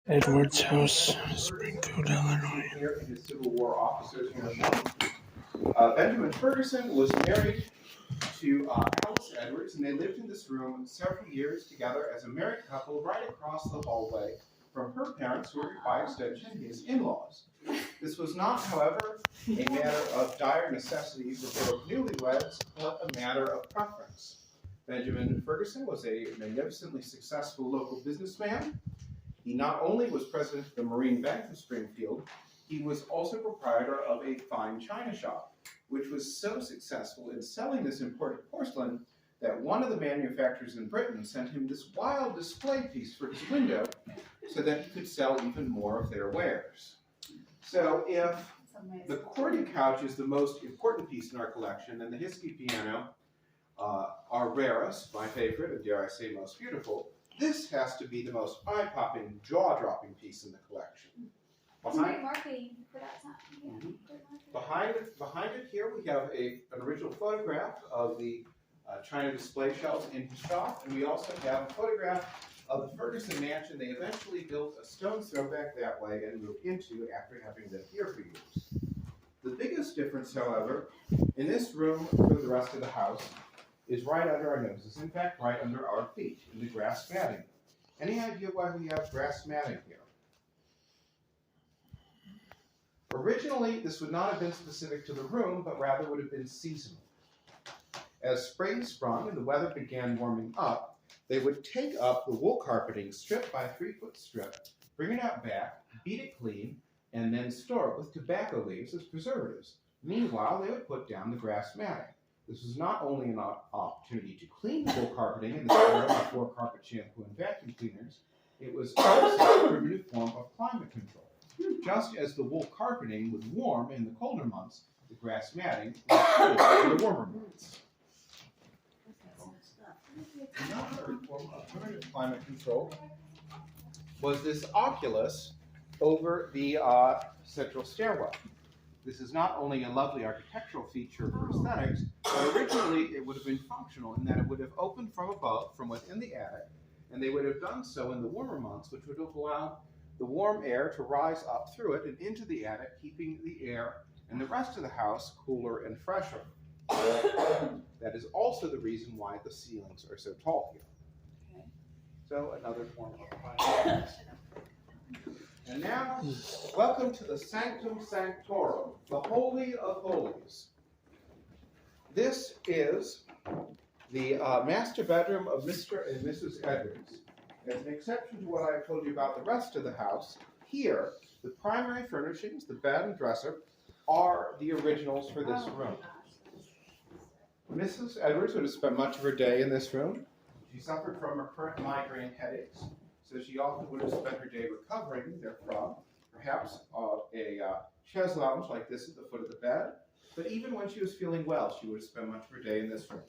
Edwards House, Springfield, Illinois. Here in his Civil War officers' uniform. Benjamin Ferguson was married to Alice Edwards, and they lived in this room several years together as a married couple right across the hallway from her parents, who were by extension his in-laws. This was not, however, a matter of dire necessity for both newlyweds, but a matter of preference. Benjamin Ferguson was a magnificently successful local businessman. He not only was president of the Marine Bank of Springfield, he was also proprietor of a fine china shop, which was so successful in selling this imported porcelain that one of the manufacturers in Britain sent him this wild display piece for his window so that he could sell even more of their wares. So if the Cordy couch is the most important piece in our collection, and the Hiskey piano are rarest, my favorite, and dare I say most beautiful, this has to be the most eye-popping, jaw-dropping piece in the collection. Behind it here we have an original photograph of the china display shelves in his shop, and we also have a photograph of the Ferguson mansion they eventually built a stone's throw back that way and moved into after having lived here for years. The biggest difference, however, in this room for the rest of the house is right under our noses, in fact, right under our feet, in the grass matting. Any idea why we have grass matting here? Originally, this would not have been specific to the room, but rather would have been seasonal. As spring sprung and the weather began warming up, they would take up the wool carpeting strip by 3-foot strip, bring it out back, beat it clean, and then store it with tobacco leaves as preservatives. Meanwhile, they would put down the grass matting. This was not only an opportunity to clean the wool carpeting in the summer before carpet shampoo and vacuum cleaners, it was also a primitive form of climate control. Just as the wool carpeting would warm in the colder months, the grass matting would cool in the warmer months. Another form of primitive climate control was this oculus over the central stairwell. This is not only a lovely architectural feature for aesthetics, but originally it would have been functional in that it would have opened from above, from within the attic, and they would have done so in the warmer months, which would have allowed the warm air to rise up through it and into the attic, keeping the air and the rest of the house cooler and fresher. That is also the reason why the ceilings are so tall here. Okay. So another form of climate. And now, welcome to the Sanctum Sanctorum, the Holy of Holies. This is the master bedroom of Mr. and Mrs. Edwards. As an exception to what I told you about the rest of the house, here, the primary furnishings, the bed and dresser, are the originals for this room. Mrs. Edwards would have spent much of her day in this room. She suffered from recurrent migraine headaches, so she often would have spent her day recovering therefrom, perhaps a chaise lounge like this at the foot of the bed. But even when she was feeling well, she would have spent much of her day in this room.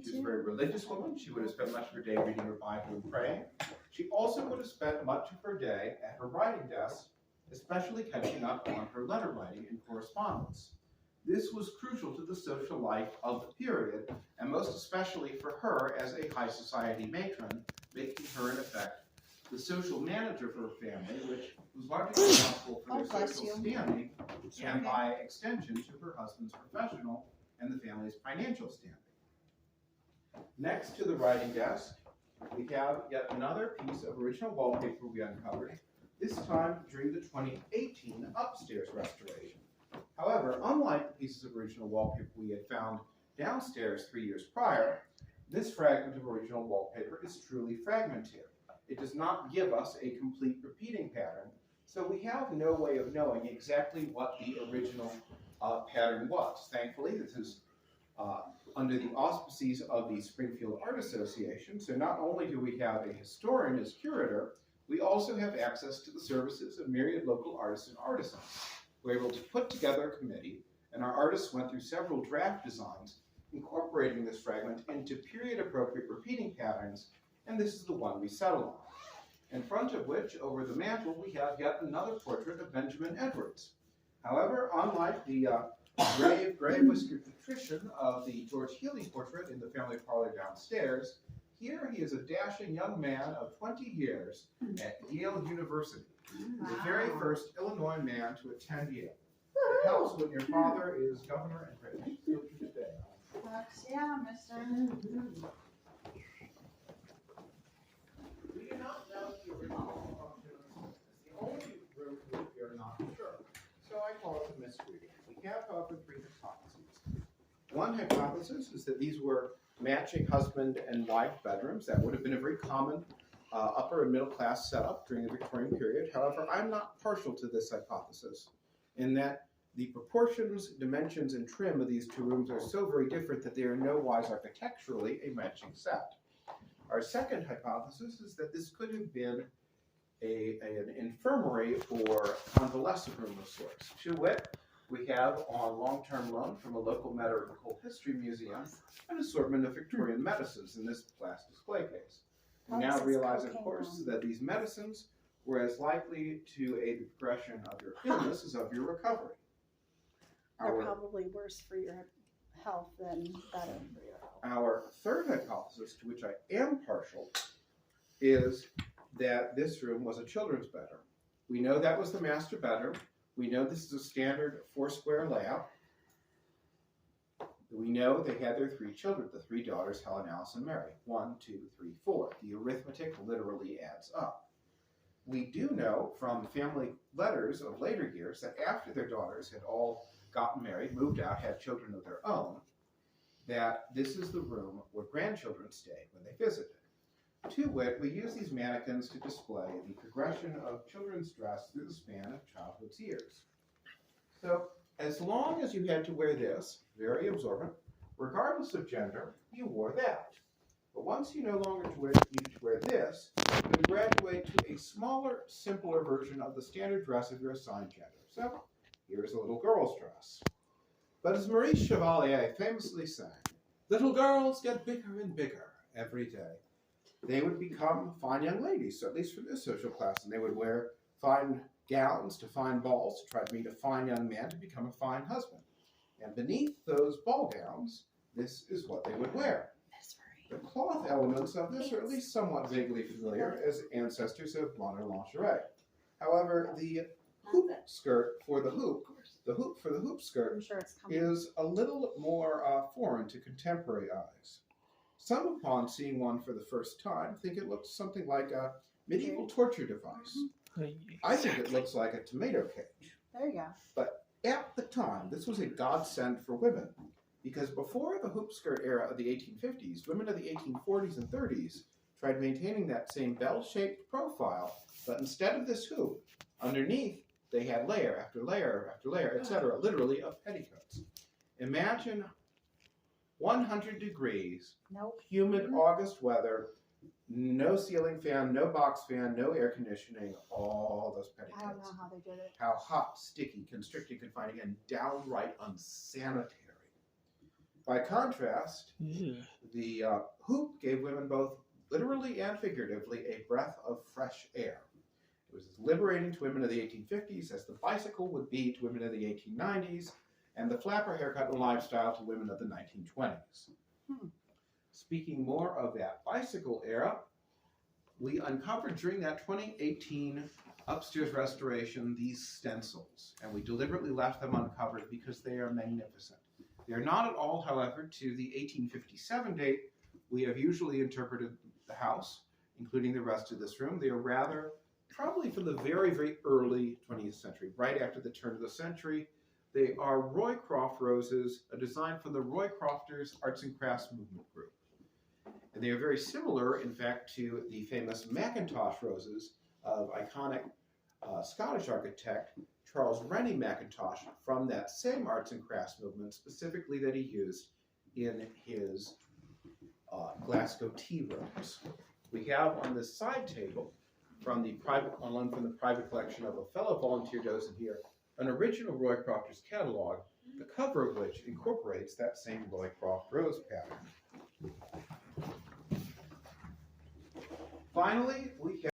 She was a very religious woman. She would have spent much of her day reading her Bible and praying. She also would have spent much of her day at her writing desk, especially catching up on her letter writing and correspondence. This was crucial to the social life of the period, and most especially for her as a high society matron, making her, in effect, the social manager for her family, which was largely responsible for their social standing, and by extension to her husband's professional and the family's financial standing. Next to the writing desk, we have yet another piece of original wallpaper we uncovered, this time during the 2018 upstairs restoration. However, unlike the pieces of original wallpaper we had found downstairs 3 years prior, this fragment of original wallpaper is truly fragmentary. It does not give us a complete repeating pattern, so we have no way of knowing exactly what the original pattern was. Thankfully, this is under the auspices of the Springfield Art Association, so not only do we have a historian as curator, we also have access to the services of myriad local artists and artisans. We were able to put together a committee, and our artists went through several draft designs incorporating this fragment into period-appropriate repeating patterns, and this is the one we settled on. In front of which, over the mantel, we have yet another portrait of Benjamin Edwards. However, unlike the gray whiskered patrician of the George Healy portrait in the family parlor downstairs, here he is a dashing young man of 20 years at Yale University, the very first Illinois man to attend Yale. It helps when your father is governor and president. Yeah, mister. We do not know the original function. It's the only room which we are not sure. So I call it a mystery. We have, however, three hypotheses. One hypothesis is that these were matching husband and wife bedrooms. That would have been a very common upper and middle class setup during the Victorian period. However, I'm not partial to this hypothesis in that the proportions, dimensions, and trim of these two rooms are so very different that they are no wise architecturally a matching set. Our second hypothesis is that this could have been an infirmary or convalescent room of sorts. To wit, we have on long-term loan from a local medical history museum an assortment of Victorian medicines in this glass display case. We now realize, of course, that these medicines were as likely to aid the progression of your illness as of your recovery. They're probably worse for your health than better for your health. Our third hypothesis, to which I am partial, is that this room was a children's bedroom. We know that was the master bedroom. We know this is a standard 4-square layout. We know they had their 3 children, the 3 daughters, Helen, Alice, and Mary. 1, 2, 3, 4. The arithmetic literally adds up. We do know from family letters of later years that after their daughters had all gotten married, moved out, had children of their own, that this is the room where grandchildren stayed when they visited. To wit, we use these mannequins to display the progression of children's dress through the span of childhood's years. So, as long as you had to wear this, very absorbent, regardless of gender, you wore that. But once you no longer needed to wear this, you would graduate to a smaller, simpler version of the standard dress of your assigned gender. So, here's a little girl's dress. But as Maurice Chevalier famously sang, little girls get bigger and bigger every day. They would become fine young ladies, so at least for this social class, and they would wear fine gowns to fine balls to try to meet a fine young man to become a fine husband. And beneath those ball gowns, this is what they would wear. The cloth elements of this are at least somewhat vaguely familiar as ancestors of modern lingerie. However, the hoop skirt for the hoop for the hoop skirt is a little more foreign to contemporary eyes. Some, upon seeing one for the first time, think it looks something like a medieval torture device. I think it looks like a tomato cage. There you go. But at the time, this was a godsend for women, because before the hoop skirt era of the 1850s, women of the 1840s and 30s tried maintaining that same bell-shaped profile, but instead of this hoop, underneath, they had layer after layer after layer, etc., literally of petticoats. Imagine 100 degrees, humid August weather, no ceiling fan, no box fan, no air conditioning, all those petticoats. I don't know how they did it. How hot, sticky, constricting, confining, and downright unsanitary. By contrast, the hoop gave women both literally and figuratively a breath of fresh air. It was as liberating to women of the 1850s as the bicycle would be to women of the 1890s, and the flapper haircut and lifestyle to women of the 1920s. Speaking more of that bicycle era, we uncovered during that 2018 upstairs restoration these stencils, and we deliberately left them uncovered because they are magnificent. They are not at all, however, to the 1857 date we have usually interpreted the house, including the rest of this room. They are rather probably from the very, very early 20th century, right after the turn of the century. They are Roycroft roses, a design from the Roycrofters Arts and Crafts Movement Group. And they are very similar, in fact, to the famous Mackintosh roses of iconic Scottish architect Charles Rennie Mackintosh from that same arts and crafts movement, specifically that he used in his Glasgow tea rooms. We have on this side table from the private collection of a fellow volunteer docent here, an original Roycrofters catalog, the cover of which incorporates that same Roycroft rose pattern. Finally, we have